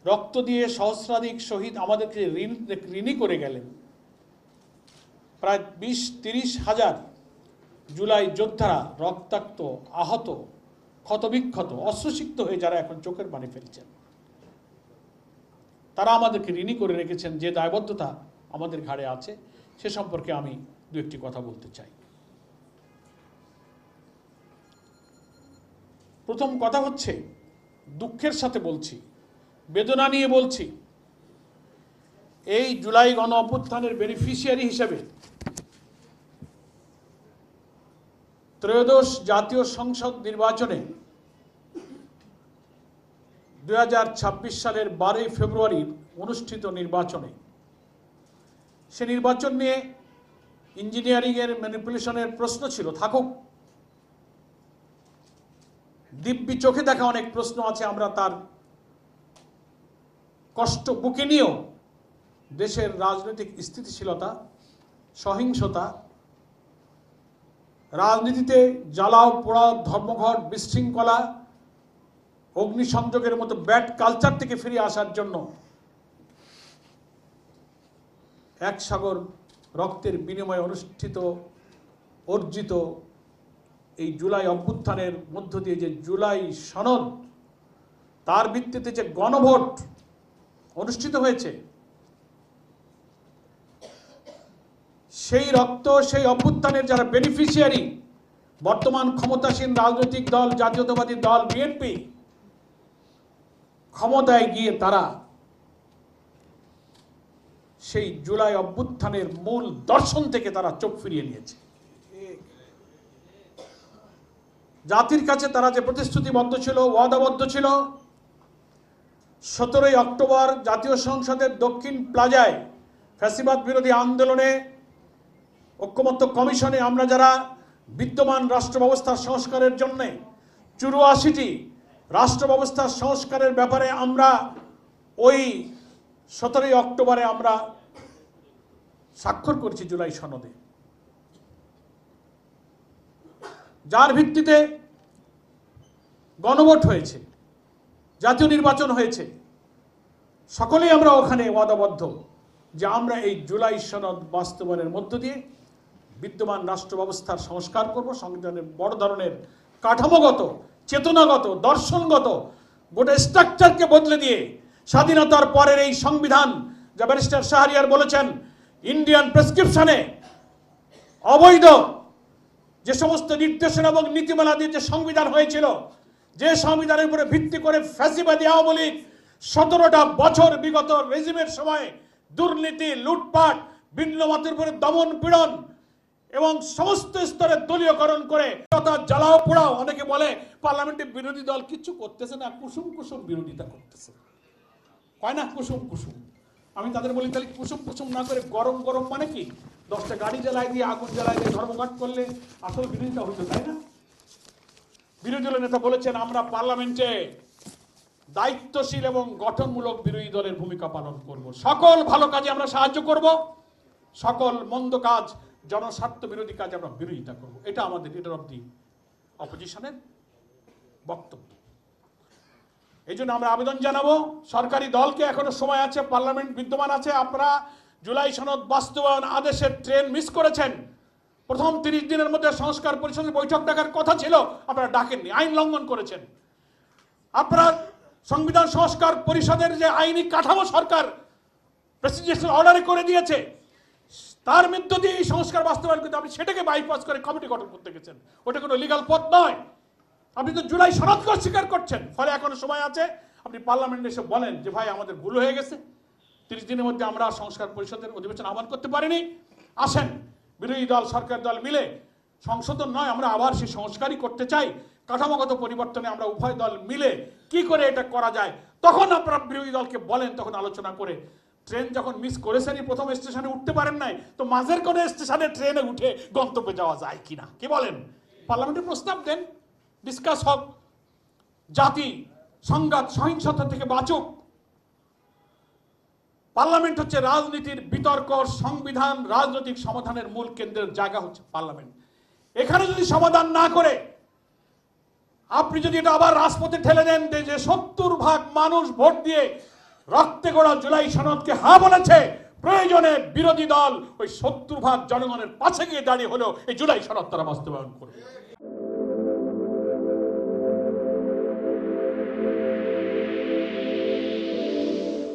রক্ত দিয়ে সহস্রাধিক শহীদ আমাদেরকে ঋণী করে গেলেন। প্রায় 20-30 হাজার জুলাই যোদ্ধারা রক্তাক্ত, আহত, ক্ষতবিক্ষত, অশ্রুসিক্ত হয়ে যারা এখন চোখের পানি ফেলছেন, তারা আমাদেরকে ঋণী করে রেখেছেন। যে দায়বদ্ধতা আমাদের ঘাড়ে আছে সে সম্পর্কে আমি দু একটি কথা বলতে চাই। প্রথম কথা হচ্ছে, দুঃখের সাথে বলছি, বেদনা নিয়ে বলছি, এই জুলাই গণ অভ্যুত্থানের বেনিফিশিয়ারি হিসেবে ত্রয়োদশ জাতীয় সংসদ নির্বাচনে 2026 সালের 12 ফেব্রুয়ারি অনুষ্ঠিত নির্বাচনে, সে নির্বাচন নিয়ে ইঞ্জিনিয়ারিংয়ের ম্যানিপুলেশনের প্রশ্ন ছিল, থাকুক। দিব্যি চোখে দেখা অনেক প্রশ্ন আছে, আমরা তার কষ্ট বুকে নিয়েও দেশের রাজনৈতিক স্থিতিশীলতা, সহিংসতা, রাজনীতিতে জ্বালাও পোড়াও, ধর্মঘট, বিশৃঙ্খলা, অগ্নিসংযোগের মতো ব্যাড কালচার থেকে ফিরে আসার জন্য এক সাগর রক্তের বিনিময়ে অনুষ্ঠিত, অর্জিত এই জুলাই অভ্যুত্থানের মধ্য দিয়ে যে জুলাই সনদ, তার ভিত্তিতে যে গণভোট অনুষ্ঠিত হয়েছে, সেই রক্ত, সেই অভ্যুত্থানের যারা বেনিফিশিয়ারি, বর্তমান ক্ষমতাসীন রাজনৈতিক দল জাতীয়তাবাদী দল বিএনপি, ক্ষমতায় গিয়ে তারা সেই জুলাই অভ্যুত্থানের মূল দর্শন থেকে তারা চোখ ফিরিয়ে নিয়েছে। জাতির কাছে তারা যে প্রতিশ্রুতিবদ্ধ ছিল, ওয়াদাবদ্ধ ছিল, 17 অক্টোবর জাতীয় সংসদের দক্ষিণ প্লাজায় ফ্যাসিবাদ বিরোধী আন্দোলনে, ঐক্যমত্য কমিশনে আমরা যারা বিদ্যমান রাষ্ট্র ব্যবস্থার সংস্কারের জন্য 84টি রাষ্ট্র ব্যবস্থার সংস্কারের ব্যাপারে আমরা ওই 17 অক্টোবরে আমরা স্বাক্ষর করেছি জুলাই সনদে, যার ভিত্তিতে গণভোট হয়েছে, জাতীয় নির্বাচন হয়েছে। সকলেই আমরা ওখানে ওয়াদাবদ্ধ যে আমরা এই জুলাই সনদ বাস্তবায়নের মধ্য দিয়ে বিদ্যমান রাষ্ট্র ব্যবস্থার সংস্কার করব, সংবিধানের বড় ধরনের কাঠামোগত, চেতনাগত, দর্শনগত গোটা স্ট্রাকচারকে বদলে দিয়ে স্বাধীনতার পরের এই সংবিধান, যা ব্যারিস্টার শাহরিয়ার বলেছেন, ইন্ডিয়ান প্রেসক্রিপশনে অবৈধ যে সমস্ত নির্দেশনা এবং নীতিমালা দিয়ে যে সংবিধান হয়েছিল, যে সংবিধানের উপরে ভিত্তি করে ফ্যাসিবাদী আওয়ামী লীগ 17টা বছর বিগত রেজিমের সময় দুর্নীতি, লুটপাট, ভিন্ন মতের উপরে দমন পীড়ন এবং সমস্ত স্তরে দলীয়করণ করে জ্বালাও পোড়াও। অনেকে বলে পার্লামেন্টে বিরোধী দল কিছু করতেছে না, কুসুম কুসুম বিরোধিতা করতেছে, কয় না কুসুম কুসুম। আমি তাদের বলি, তাহলে কুসুম কুসুম না করে গরম গরম মানে কি? 10টা গাড়ি জ্বালাই দিয়ে, আগুন জ্বালাই দিয়ে ধর্মঘট করলে আসলে বিরোধিতা হইতো, তাই না? বিরোধী দলের নেতা বলেছেন, আমরা পার্লামেন্টে দায়িত্বশীল এবং গঠনমূলক বিরোধী দলের ভূমিকা পালন করব, সকল ভালো কাজে আমরা সাহায্য করব, সকল মন্দ কাজ, জনস্বার্থ বিরোধী কাজ আমরা বিরোধিতা করব। এটা আমাদের লিডার অফ দি অপোজিশনের বক্তব্য। এই জন্য আমরা আবেদন জানাবো সরকারি দলকে, এখনো সময় আছে, পার্লামেন্ট বিদ্যমান আছে, আপনারা জুলাই সনদ বাস্তবায়ন আদেশের ট্রেন মিস করেছেন। প্রথম 30 দিনের মধ্যে সংস্কার পরিষদের বৈঠক ডাকার কথা ছিল, আপনারা ডাকেননি, আইন লঙ্ঘন করেছেন। আপনারা সংবিধান সংস্কার পরিষদের যে আইনি কাঠামো সরকার প্রেসিডেন্সিয়াল অর্ডারে করে দিয়েছে, তার মধ্য দিয়ে এই সংস্কার বাস্তবায়ন করতে আপনি সেটাকে বাইপাস করে কমিটি গঠন করতে গেছেন। ওটা কোনো লিগাল পথ নয়। আপনি তো জুলাই সনদকে অস্বীকার করছেন। ফলে এখনো সময় আছে, আপনি পার্লামেন্টে এসে বলেন যে ভাই আমাদের ভুল হয়ে গেছে, 30 দিনের মধ্যে আমরা সংস্কার পরিষদের অধিবেশন আহ্বান করতে পারিনি, আসেন বিরোধী দল সরকার দল মিলে সংশোধন নয়, আমরা আবার সেই সংস্কারই করতে চাই, কাঠামোগত পরিবর্তনে আমরা উভয় দল মিলে কি করে এটা করা যায়, তখন আপনারা বিরোধী দলকে বলেন, তখন আলোচনা করে। ট্রেন যখন মিস করেছেনই, প্রথম স্টেশনে উঠতে পারেন নাই, তো মাঝের কোনো স্টেশনে ট্রেনে উঠে গন্তব্যে যাওয়া যায় কিনা, কি বলেন? পার্লামেন্টে প্রস্তাব দেন, ডিসকাস হোক, জাতি সংঘাত সহিংসতা থেকে বাঁচুক। পার্লামেন্ট হচ্ছে রাজনীতির বিতর্ক, সংবিধান, রাজনৈতিক সমাধানের মূল কেন্দ্রের জায়গা হচ্ছে পার্লামেন্ট। এখানে যদি সমাধান না করে আপনি যদি এটা আবার রাজপথে ঠেলে দেন যে 70% মানুষ ভোট দিয়ে রক্তে গড়া জুলাই সনদকে হা বলেছে, প্রয়োজনে বিরোধী দল ওই 70% জনগণের পাশে গিয়ে দাঁড়িয়ে হলেও এই জুলাই সনদ তারা বাস্তবায়ন করবে।